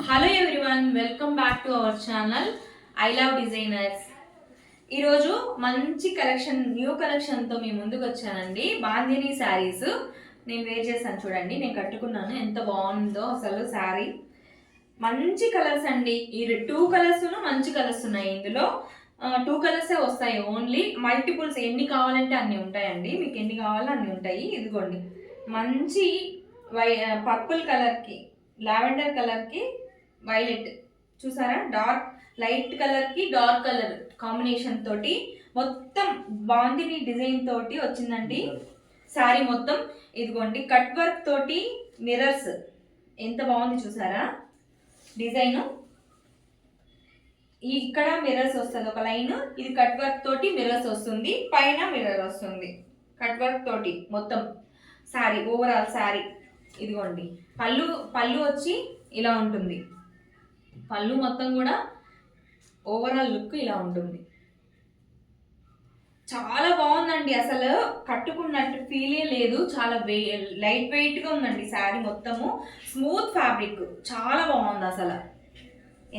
Hello everyone, welcome back to our channel I love designers. ఈరోజు మంచి collection, new కలెక్షన్తో మీ ముందుకు వచ్చానండి. బాందిని శారీస్ నేను వేర్ చేశాను చూడండి. నేను కట్టుకున్నాను, ఎంత బాగుందో అసలు శారీ. మంచి కలర్స్ అండి. ఈ 2 కలర్స్ మంచి కలర్స్ ఉన్నాయి. ఇందులో 2 కలర్సే వస్తాయి. ఓన్లీ మల్టిపుల్స్ ఎన్ని కావాలంటే అన్ని ఉంటాయండి. మీకు ఎన్ని కావాలో అన్ని ఉంటాయి. ఇదిగోండి, మంచి పర్పుల్ కలర్కి, లావెండర్ కలర్కి వైలెట్ చూసారా, డార్క్ లైట్ కలర్కి డార్క్ కలర్ కాంబినేషన్ తోటి మొత్తం బాందిని డిజైన్ తోటి వచ్చిందండి శారీ మొత్తం. ఇదిగోండి, కట్ వర్క్ తోటి మిర్రర్స్ ఎంత బాగుంది చూసారా డిజైన్. ఇక్కడ మిర్రర్స్ వస్తుంది ఒక లైన్, ఇది కట్ వర్క్ తోటి మిర్రర్స్ వస్తుంది, పైన మిర్రర్ వస్తుంది కట్ వర్క్ తోటి మొత్తం శారీ, ఓవరాల్ శారీ. ఇదిగోండి, పళ్ళు వచ్చి ఇలా ఉంటుంది. పళ్ళు మొత్తం కూడా ఓవరాల్ లుక్ ఇలా ఉంటుంది. చాలా బాగుందండి, అసలు కట్టుకున్నట్టు ఫీలే లేదు. చాలా లైట్ వెయిట్గా ఉందండి శారీ మొత్తము. స్మూత్ ఫ్యాబ్రిక్, చాలా బాగుంది అసలు.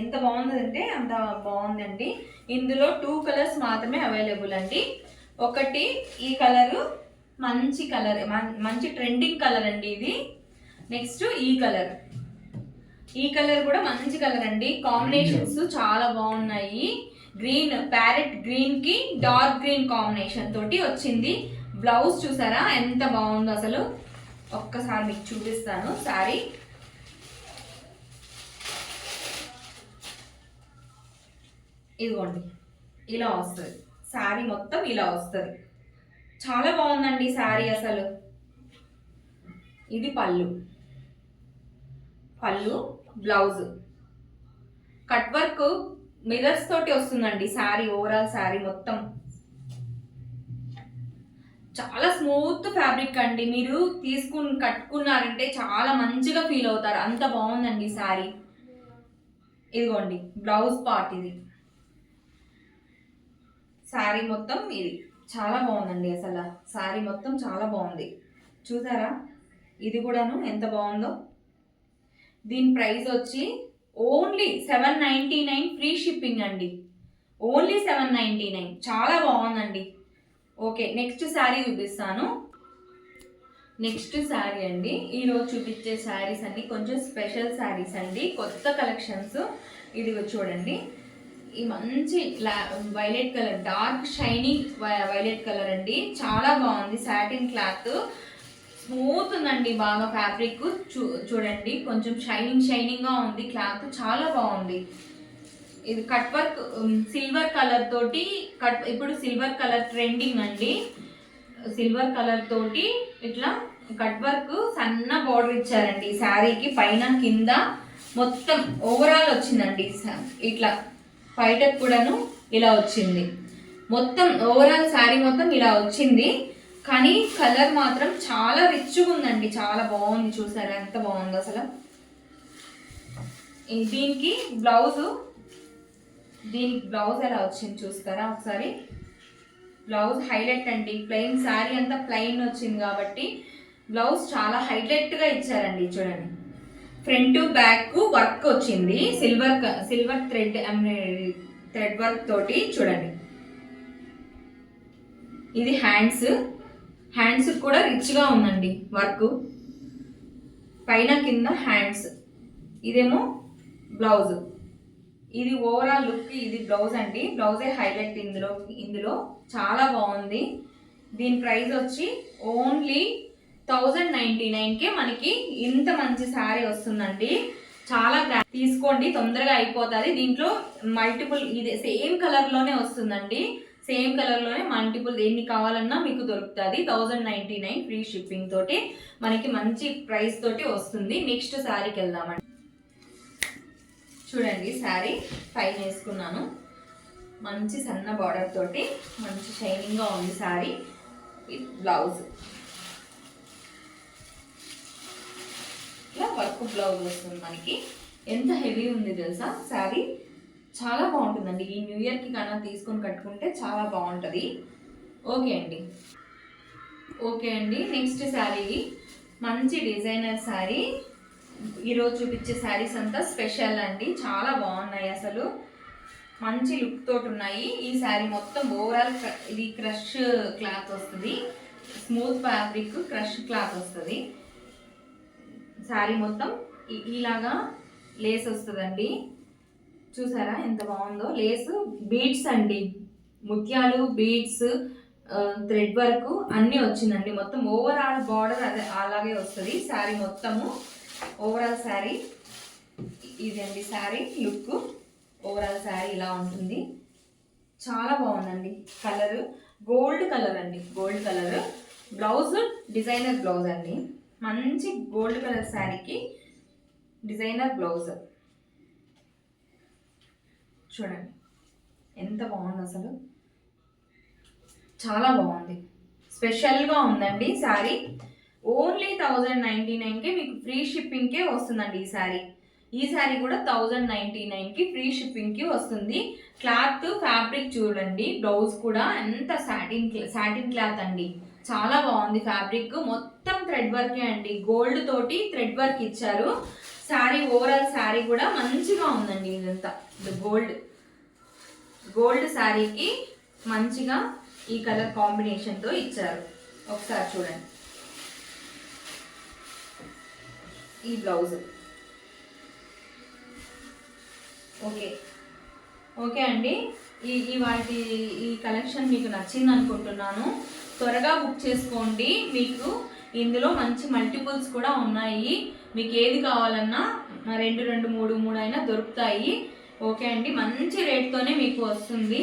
ఎంత బాగుందంటే అంత బాగుందండి. ఇందులో 2 కలర్స్ మాత్రమే అవైలబుల్ అండి. ఒకటి ఈ కలరు, మంచి కలర్, మంచి ట్రెండింగ్ కలర్ అండి ఇది. నెక్స్ట్ ఈ కలర్ కూడా మంచి కలర్ అండి. కాంబినేషన్స్ చాలా బాగున్నాయి. గ్రీన్, ప్యారెట్ గ్రీన్ కి డార్క్ గ్రీన్ కాంబినేషన్ తోటి వచ్చింది. బ్లౌజ్ చూసారా ఎంత బాగుందో అసలు. ఒక్కసారి మీకు చూపిస్తాను శారీ. ఇదిగోండి, ఇలా వస్తుంది శారీ మొత్తం, ఇలా వస్తుంది. చాలా బాగుందండి శారీ అసలు. ఇది పళ్ళు, బ్లౌజ్ కట్ వర్క్ మిర్రర్స్ తోటి వస్తుందండి శారీ. ఓవరాల్ శారీ మొత్తం చాలా స్మూత్ ఫ్యాబ్రిక్ అండి. మీరు కట్టుకున్నారంటే చాలా మంచిగా ఫీల్ అవుతారు, అంత బాగుందండి శారీ. ఇదిగోండి బ్లౌజ్ పార్ట్, ఇది శారీ మొత్తం. ఇది చాలా బాగుందండి అసలు. శారీ మొత్తం చాలా బాగుంది చూసారా. ఇది కూడాను ఎంత బాగుందో. దీని ప్రైస్ వచ్చి ఓన్లీ 799, ఫ్రీ షిప్పింగ్ అండి. ఓన్లీ 799, చాలా బాగుందండి. ఓకే, నెక్స్ట్ శారీ చూపిస్తాను. నెక్స్ట్ శారీ అండి, ఈరోజు చూపించే శారీస్ అన్ని కొంచెం స్పెషల్ శారీస్ అండి, కొత్త కలెక్షన్స్. ఇది చూడండి, ఈ మంచి violet colour, dark shining violet colour అండి. చాలా బాగుంది. సాటిన్ క్లాత్, స్మూత్ ఉందండి బాగా ఫ్యాబ్రిక్. చూడండి, కొంచెం షైనింగ్ గా ఉంది క్లాత్, చాలా బాగుంది. ఇది కట్ వర్క్ సిల్వర్ కలర్ తోటి ఇప్పుడు సిల్వర్ కలర్ ట్రెండింగ్ అండి. సిల్వర్ కలర్ తోటి ఇట్లా కట్ వర్క్ సన్న బార్డర్ ఇచ్చారండి శారీకి. పైన కింద మొత్తం ఓవరాల్ వచ్చిందండి ఇట్లా. పైటకు కూడాను ఇలా వచ్చింది. మొత్తం ఓవరాల్ శారీ మొత్తం ఇలా వచ్చింది. కానీ కలర్ మాత్రం చాలా రిచ్గా ఉందండి, చాలా బాగుంది. చూసారా ఎంత బాగుంది అసలు. దీనికి బ్లౌజ్ ఎలా వచ్చింది చూస్తారా ఒకసారి. బ్లౌజ్ హైలైట్ అండి. ప్లెయిన్ శారీ అంతా ప్లెయిన్ వచ్చింది కాబట్టి బ్లౌజ్ చాలా హైలైట్గా ఇచ్చారండి. చూడండి, ఫ్రంట్ బ్యాక్ వర్క్ వచ్చింది, సిల్వర్ థ్రెడ్ వర్క్ తోటి. చూడండి, ఇది హ్యాండ్స్ కూడా రిచ్గా ఉందండి వర్క్, పైన కింద హ్యాండ్స్. ఇదేమో బ్లౌజ్, ఇది ఓవరాల్ లుక్. ఇది బ్లౌజ్ అండి, బ్లౌజే హైలైట్ ఇందులో చాలా బాగుంది. దీని ప్రైస్ వచ్చి ఓన్లీ 1099కే మనకి ఇంత మంచి శారీ వస్తుందండి. చాలా తీసుకోండి, తొందరగా అయిపోతుంది. దీంట్లో మల్టిపుల్, ఇది సేమ్ కలర్లోనే వస్తుందండి. సేమ్ కలర్లోనే మల్టిపుల్ ఎన్ని కావాలన్నా మీకు దొరుకుతుంది. 1099, ఫ్రీ షిప్పింగ్ తోటి మనకి మంచి ప్రైస్ తోటి వస్తుంది. నెక్స్ట్ శారీకి వెళ్దామండి. చూడండి, శారీ పైన వేసుకున్నాను, మంచి సన్న బార్డర్ తోటి మంచి షైనింగ్గా ఉంది శారీ. బ్లౌజ్ ఇలా వర్క్ బ్లౌజ్ వస్తుంది మనకి. ఎంత హెవీ ఉంది తెలుసా శారీ, చాలా బాగుంటుందండి. ఈ న్యూ ఇయర్కి కన్నా తీసుకొని కట్టుకుంటే చాలా బాగుంటుంది. ఓకే అండి, నెక్స్ట్ శారీ మంచి డిజైనర్ శారీ. ఈరోజు చూపించే శారీస్ అంతా స్పెషల్ అండి, చాలా బాగున్నాయి అసలు, మంచి లుక్ తోటి ఉన్నాయి. ఈ శారీ మొత్తం ఓవరాల్ ఇది క్రష్ క్లాత్ వస్తుంది, స్మూత్ ఫ్యాబ్రిక్ క్రష్ క్లాత్ వస్తుంది. శారీ మొత్తం ఇలాగా లేస్ వస్తుందండి. చూసారా ఎంత బాగుందో, లేస్ బీడ్స్ అండి, ముత్యాలు బీడ్స్ థ్రెడ్ వర్క్ అన్నీ వచ్చిందండి. మొత్తం ఓవరాల్ బార్డర్ అదే అలాగే వస్తుంది శారీ మొత్తము. ఓవరాల్ శారీ ఇదండి, శారీ లుక్ ఓవరాల్ శారీ ఇలా ఉంటుంది. చాలా బాగుందండి. కలర్ గోల్డ్ కలర్ అండి, gold colour. Blouse designer blouse అండి, మంచి గోల్డ్ కలర్ శారీకి డిజైనర్ బ్లౌజ్. చూడండి ఎంత బాగుంది అసలు, చాలా బాగుంది, స్పెషల్గా ఉందండి శారీ. ఓన్లీ 1099కే మీకు ఫ్రీ షిప్పింగ్కే వస్తుందండి ఈ శారీ. ఈ శారీ కూడా 1099కి ఫ్రీ షిప్పింగ్కి వస్తుంది. క్లాత్ ఫ్యాబ్రిక్ చూడండి, బ్లౌజ్ కూడా ఎంత సాటిన్ క్లాత్ అండి, చాలా బాగుంది. ఫ్యాబ్రిక్ మొత్తం థ్రెడ్ వర్కే అండి, గోల్డ్ తోటి థ్రెడ్ వర్క్ ఇచ్చారు. శారీ ఓవరాల్ శారీ కూడా మంచిగా ఉందండి. ఇదంతా గోల్డ్ శారీకి మంచిగా ఈ కలర్ కాంబినేషన్తో ఇచ్చారు. ఒకసారి చూడండి ఈ బ్లౌజ్. ఓకే అండి, ఈ కలెక్షన్ మీకు నచ్చింది అనుకుంటున్నాను. త్వరగా బుక్ చేసుకోండి, మీకు ఇందులో మంచి మల్టిపుల్స్ కూడా ఉన్నాయి. మీకు ఏది కావాలన్నా 2, 2, 3 అయినా దొరుకుతాయి. ఓకే అండి, మంచి రేట్తోనే మీకు వస్తుంది.